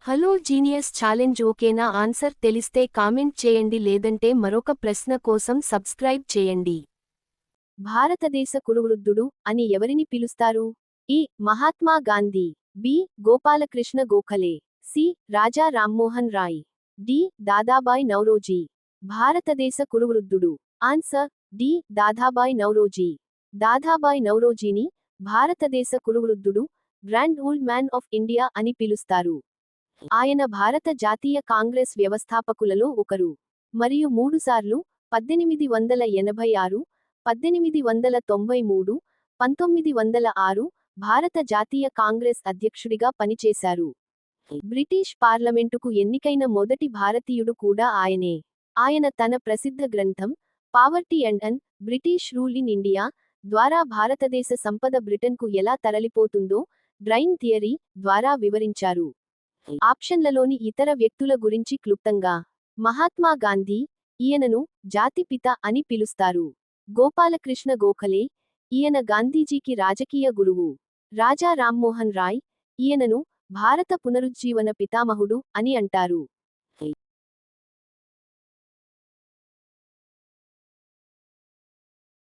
Hello genius challenge ఓకేనా? Answer తెలిస్తే comment చేయండి, లేదంటే మరొక ప్రశ్న కోసం సబ్స్క్రైబ్ చేయండి. భారతదేశ కురువృద్ధుడు అని ఎవరిని పిలుస్తారు? A. Mahatma Gandhi. B. Gopalakrishna Gokhale. C. Raja Rammohan Roy. D. Dadabhai Naoroji. భారతదేశ కురువృద్ధుడు. Answer D. దాదాబాయ్ నౌరోజీ. దాదాబాయ్ నౌరోజీని భారతదేశ కురువృద్ధుడు, grand old man of India అని పిలుస్తారు. ఆయన భారత జాతీయ కాంగ్రెస్ వ్యవస్థాపకులలో ఒకరు. మరియు 3 సార్లు 1886, 1893, 1906 భారత జాతీయ కాంగ్రెస్ అధ్యక్షుడిగా పనిచేశారు. బ్రిటిష్ పార్లమెంటుకు ఎన్నికైన మొదటి భారతీయుడు కూడా ఆయనే. ఆయన తన ప్రసిద్ధ గ్రంథం poverty and an British rule in India ద్వారా భారతదేశ సంపద బ్రిటన్కు ఎలా తరలిపోతుందో గ్రైన్ థియరీ ద్వారా వివరించారు. ఆప్షన్లలోని ఇతర వ్యక్తుల గురించి క్లుప్తంగా. మహాత్మా గాంధీ, ఈయనను జాతిపిత అని పిలుస్తారు. గోపాలకృష్ణ గోఖలే, ఈయన గాంధీజీకి రాజకీయ గురువు. రాజా రామ్మోహన్ రాయ్, ఈయనను భారత పునరుజ్జీవన పితామహుడు అని అంటారు.